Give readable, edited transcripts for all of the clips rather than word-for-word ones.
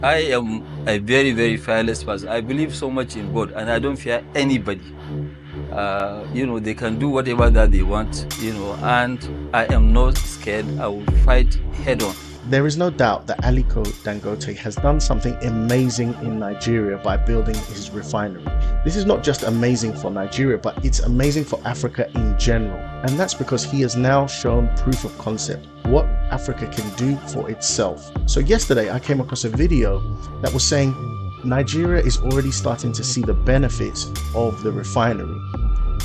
I am a very, very fearless person. I believe so much in God and I don't fear anybody. They can do whatever that they want, and I am not scared. I will fight head on. There is no doubt that Aliko Dangote has done something amazing in Nigeria by building his refinery. This is not just amazing for Nigeria, but it's amazing for Africa in general. And that's because he has now shown proof of concept, what Africa can do for itself. So yesterday I came across a video that was saying Nigeria is already starting to see the benefits of the refinery,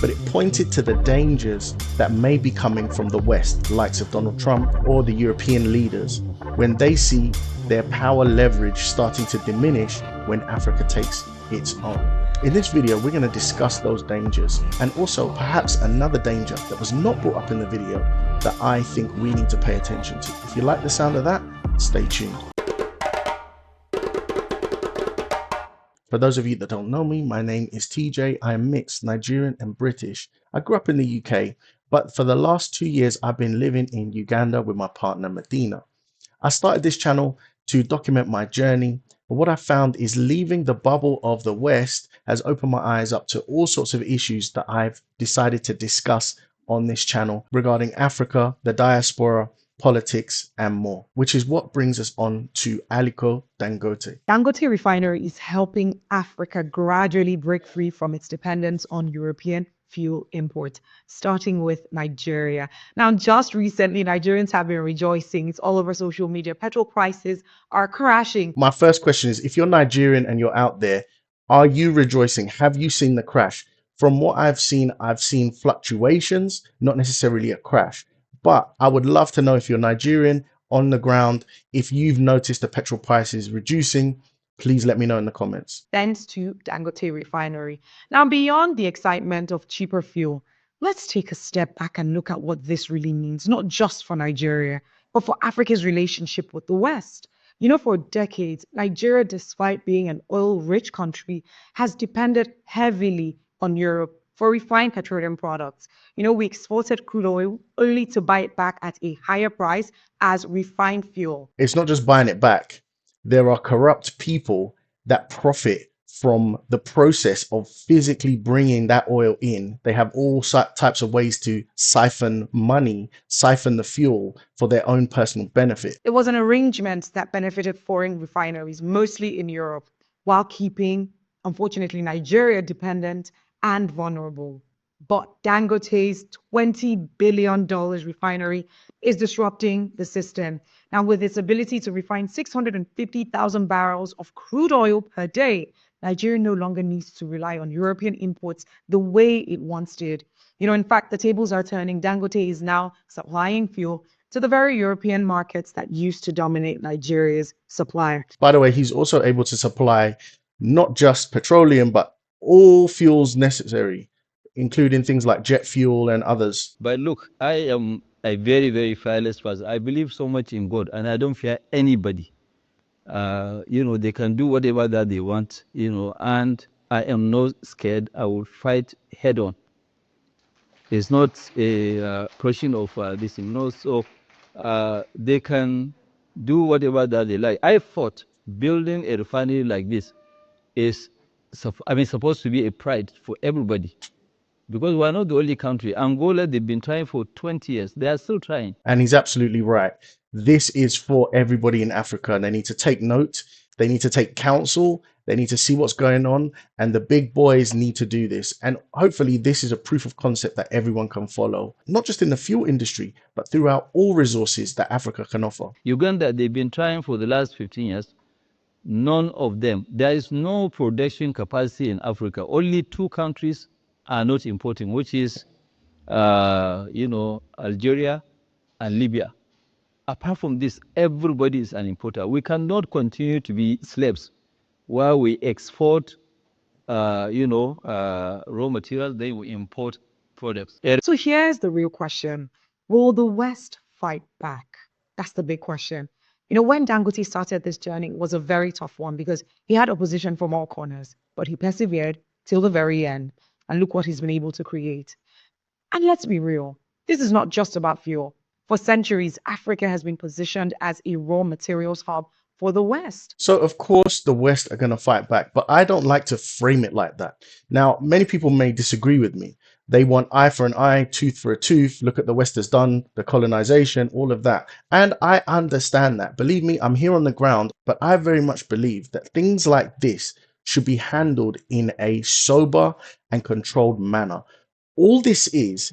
but it pointed to the dangers that may be coming from the West, the likes of Donald Trump or the European leaders, when they see their power leverage starting to diminish when Africa takes its own. In this video, we're going to discuss those dangers and also perhaps another danger that was not brought up in the video that I think we need to pay attention to. If you like the sound of that, stay tuned. For those of you that don't know me, my name is TJ. I am mixed Nigerian and British. I grew up in the UK, but for the last 2 years, I've been living in Uganda with my partner, Medina. I started this channel to document my journey, but what I found is leaving the bubble of the West has opened my eyes up to all sorts of issues that I've decided to discuss on this channel regarding Africa, the diaspora, politics, and more, which is what brings us on to Aliko Dangote. Dangote Refinery is helping Africa gradually break free from its dependence on European fuel imports, starting with Nigeria. Now, just recently, Nigerians have been rejoicing. It's all over social media. Petrol prices are crashing. My first question is, if you're Nigerian and you're out there, are you rejoicing? Have you seen the crash? From what I've seen fluctuations, not necessarily a crash. But I would love to know, if you're Nigerian on the ground, if you've noticed the petrol prices reducing. Please let me know in the comments. Thanks to Dangote Refinery. Now, beyond the excitement of cheaper fuel, let's take a step back and look at what this really means, not just for Nigeria, but for Africa's relationship with the West. For decades, Nigeria, despite being an oil-rich country, has depended heavily on Europe for refined petroleum products. We exported crude oil only to buy it back at a higher price as refined fuel. It's not just buying it back. There are corrupt people that profit from the process of physically bringing that oil in. They have all types of ways to siphon money, siphon the fuel for their own personal benefit. It was an arrangement that benefited foreign refineries, mostly in Europe, while keeping, unfortunately, Nigeria dependent and vulnerable. But Dangote's $20 billion refinery is disrupting the system. Now, with its ability to refine 650,000 barrels of crude oil per day, Nigeria no longer needs to rely on European imports the way it once did. In fact, the tables are turning. Dangote is now supplying fuel to the very European markets that used to dominate Nigeria's supply. By the way, he's also able to supply not just petroleum, but all fuels necessary, including things like jet fuel and others. But look, I am a very, very fearless person. I believe so much in God and I don't fear anybody. They can do whatever that they want, and I am not scared. I will fight head on. It's not a question of this thing. No, so they can do whatever that they like. I thought building a refinery like this is, supposed to be a pride for everybody. Because we're not the only country. Angola, they've been trying for 20 years. They are still trying. And he's absolutely right. This is for everybody in Africa. And they need to take note. They need to take counsel. They need to see what's going on. And the big boys need to do this. And hopefully this is a proof of concept that everyone can follow, not just in the fuel industry, but throughout all resources that Africa can offer. Uganda, they've been trying for the last 15 years. None of them. There is no production capacity in Africa. Only 2 countries are not importing, which is, Algeria and Libya. Apart from this, everybody is an importer. We cannot continue to be slaves while we export, raw materials, then we import products. So here's the real question. Will the West fight back? That's the big question. When Dangote started this journey, it was a very tough one because he had opposition from all corners, but he persevered till the very end. And look what he's been able to create. And let's be real, this is not just about fuel. For centuries, Africa has been positioned as a raw materials hub for the West. So, of course, the West are going to fight back, but I don't like to frame it like that. Now, many people may disagree with me. They want eye for an eye, tooth for a tooth. Look at the West has done, the colonization, all of that. And I understand that. Believe me, I'm here on the ground, but I very much believe that things like this should be handled in a sober and controlled manner. All this is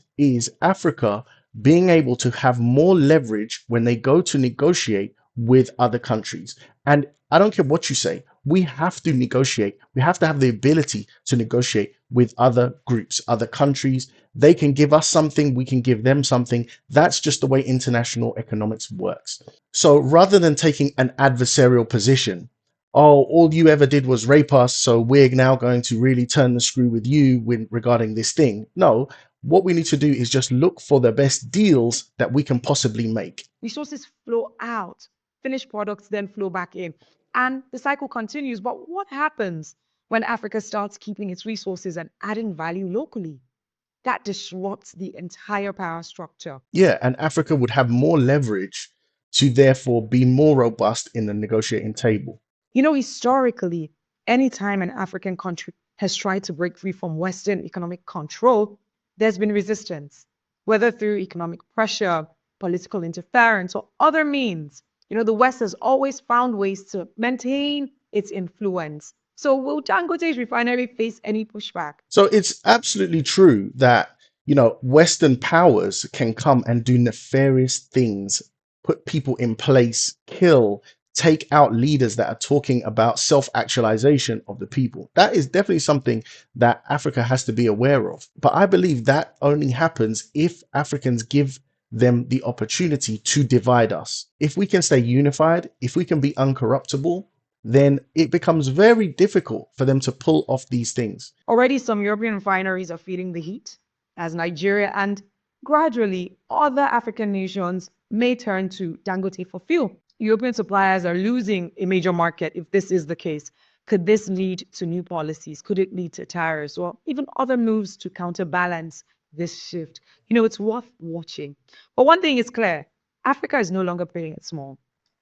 Africa being able to have more leverage when they go to negotiate with other countries. And I don't care what you say, we have to negotiate. We have to have the ability to negotiate with other groups, other countries. They can give us something, we can give them something. That's just the way international economics works. So rather than taking an adversarial position, oh, all you ever did was rape us, so we're now going to really turn the screw with you regarding this thing. No, what we need to do is just look for the best deals that we can possibly make. Resources flow out, finished products then flow back in, and the cycle continues. But what happens when Africa starts keeping its resources and adding value locally? That disrupts the entire power structure. Yeah, and Africa would have more leverage to therefore be more robust in the negotiating table. Historically, anytime an African country has tried to break free from Western economic control, there's been resistance, whether through economic pressure, political interference, or other means. The West has always found ways to maintain its influence. So will Dangote's refinery face any pushback? So it's absolutely true that, Western powers can come and do nefarious things, put people in place, kill, take out leaders that are talking about self-actualization of the people. That is definitely something that Africa has to be aware of. But I believe that only happens if Africans give them the opportunity to divide us. If we can stay unified, if we can be uncorruptible, then it becomes very difficult for them to pull off these things. Already, some European refineries are feeling the heat as Nigeria and gradually other African nations may turn to Dangote for fuel. European suppliers are losing a major market if this is the case. Could this lead to new policies? Could it lead to tariffs or even other moves to counterbalance this shift? It's worth watching. But one thing is clear, Africa is no longer playing it small.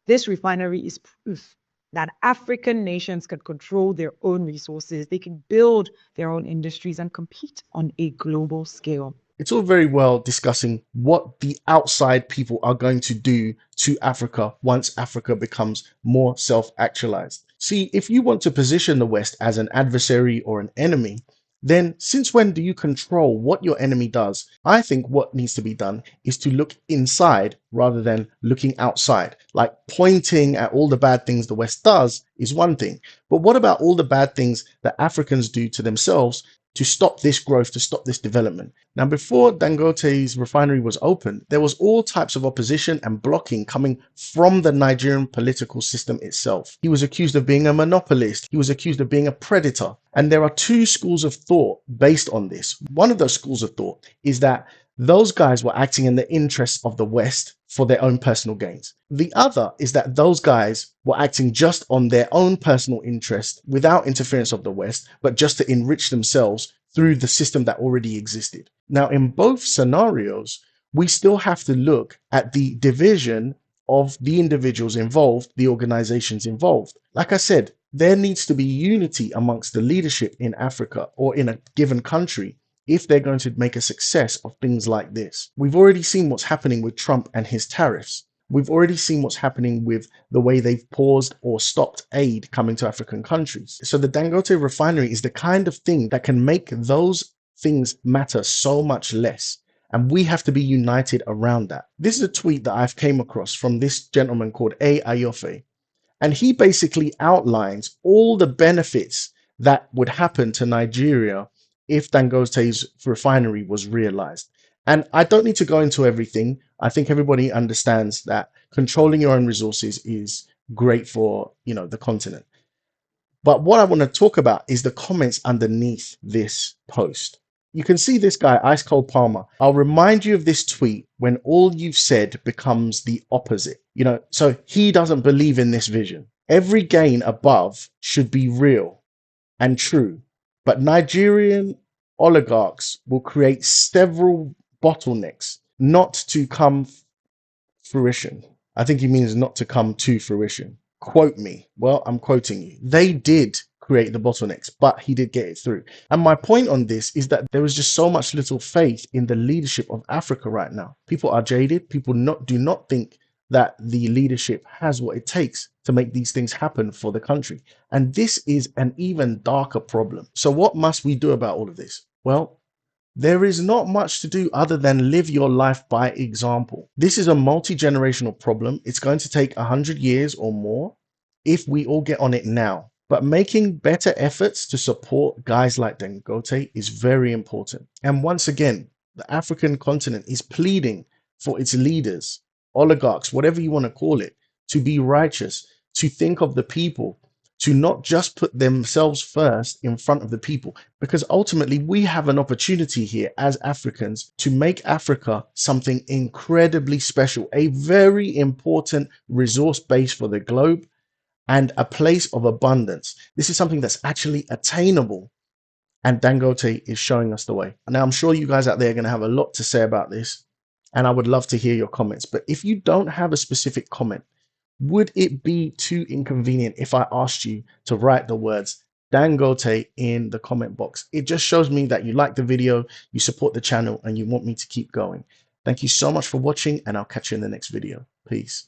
This refinery is proof that African nations can control their own resources. They can build their own industries and compete on a global scale. It's all very well discussing what the outside people are going to do to Africa once Africa becomes more self-actualized. See, if you want to position the West as an adversary or an enemy, then since when do you control what your enemy does? I think what needs to be done is to look inside rather than looking outside. Like pointing at all the bad things the West does is one thing, but what about all the bad things that Africans do to themselves to stop this growth, to stop this development? Now, before Dangote's refinery was opened, there was all types of opposition and blocking coming from the Nigerian political system itself. He was accused of being a monopolist. He was accused of being a predator. And there are two schools of thought based on this. One of those schools of thought is that those guys were acting in the interests of the West for their own personal gains. The other is that those guys were acting just on their own personal interest without interference of the West, but just to enrich themselves through the system that already existed. Now, in both scenarios, we still have to look at the division of the individuals involved, the organizations involved. Like I said, there needs to be unity amongst the leadership in Africa or in a given country if they're going to make a success of things like this. We've already seen what's happening with Trump and his tariffs. We've already seen what's happening with the way they've paused or stopped aid coming to African countries. So the Dangote refinery is the kind of thing that can make those things matter so much less. And we have to be united around that. This is a tweet that I've came across from this gentleman called A. Ayofe. And he basically outlines all the benefits that would happen to Nigeria if Dangote's refinery was realized. And I don't need to go into everything. I think everybody understands that controlling your own resources is great for, the continent. But what I want to talk about is the comments underneath this post. You can see this guy, Ice Cold Palmer. I'll remind you of this tweet when all you've said becomes the opposite. So he doesn't believe in this vision. Every gain above should be real and true. But Nigerian oligarchs will create several bottlenecks not to come fruition. I think he means not to come to fruition. quote me. Well, I'm quoting you. They did create the bottlenecks, but he did get it through. And my point on this is that there was just so much little faith in the leadership of Africa right now. People are jaded. People do not think that the leadership has what it takes to make these things happen for the country. And this is an even darker problem. So what must we do about all of this? Well, there is not much to do other than live your life by example. This is a multi-generational problem. It's going to take 100 years or more if we all get on it now. But making better efforts to support guys like Dangote is very important. And once again, the African continent is pleading for its leaders, oligarchs, whatever you want to call it, to be righteous, to think of the people, to not just put themselves first in front of the people, because ultimately we have an opportunity here as Africans to make Africa something incredibly special, a very important resource base for the globe and a place of abundance. This is something that's actually attainable, and Dangote is showing us the way. Now, I'm sure you guys out there are going to have a lot to say about this, and I would love to hear your comments. But if you don't have a specific comment, would it be too inconvenient if I asked you to write the words Dangote in the comment box? It just shows me that you like the video, you support the channel, and you want me to keep going. Thank you so much for watching, and I'll catch you in the next video. Peace.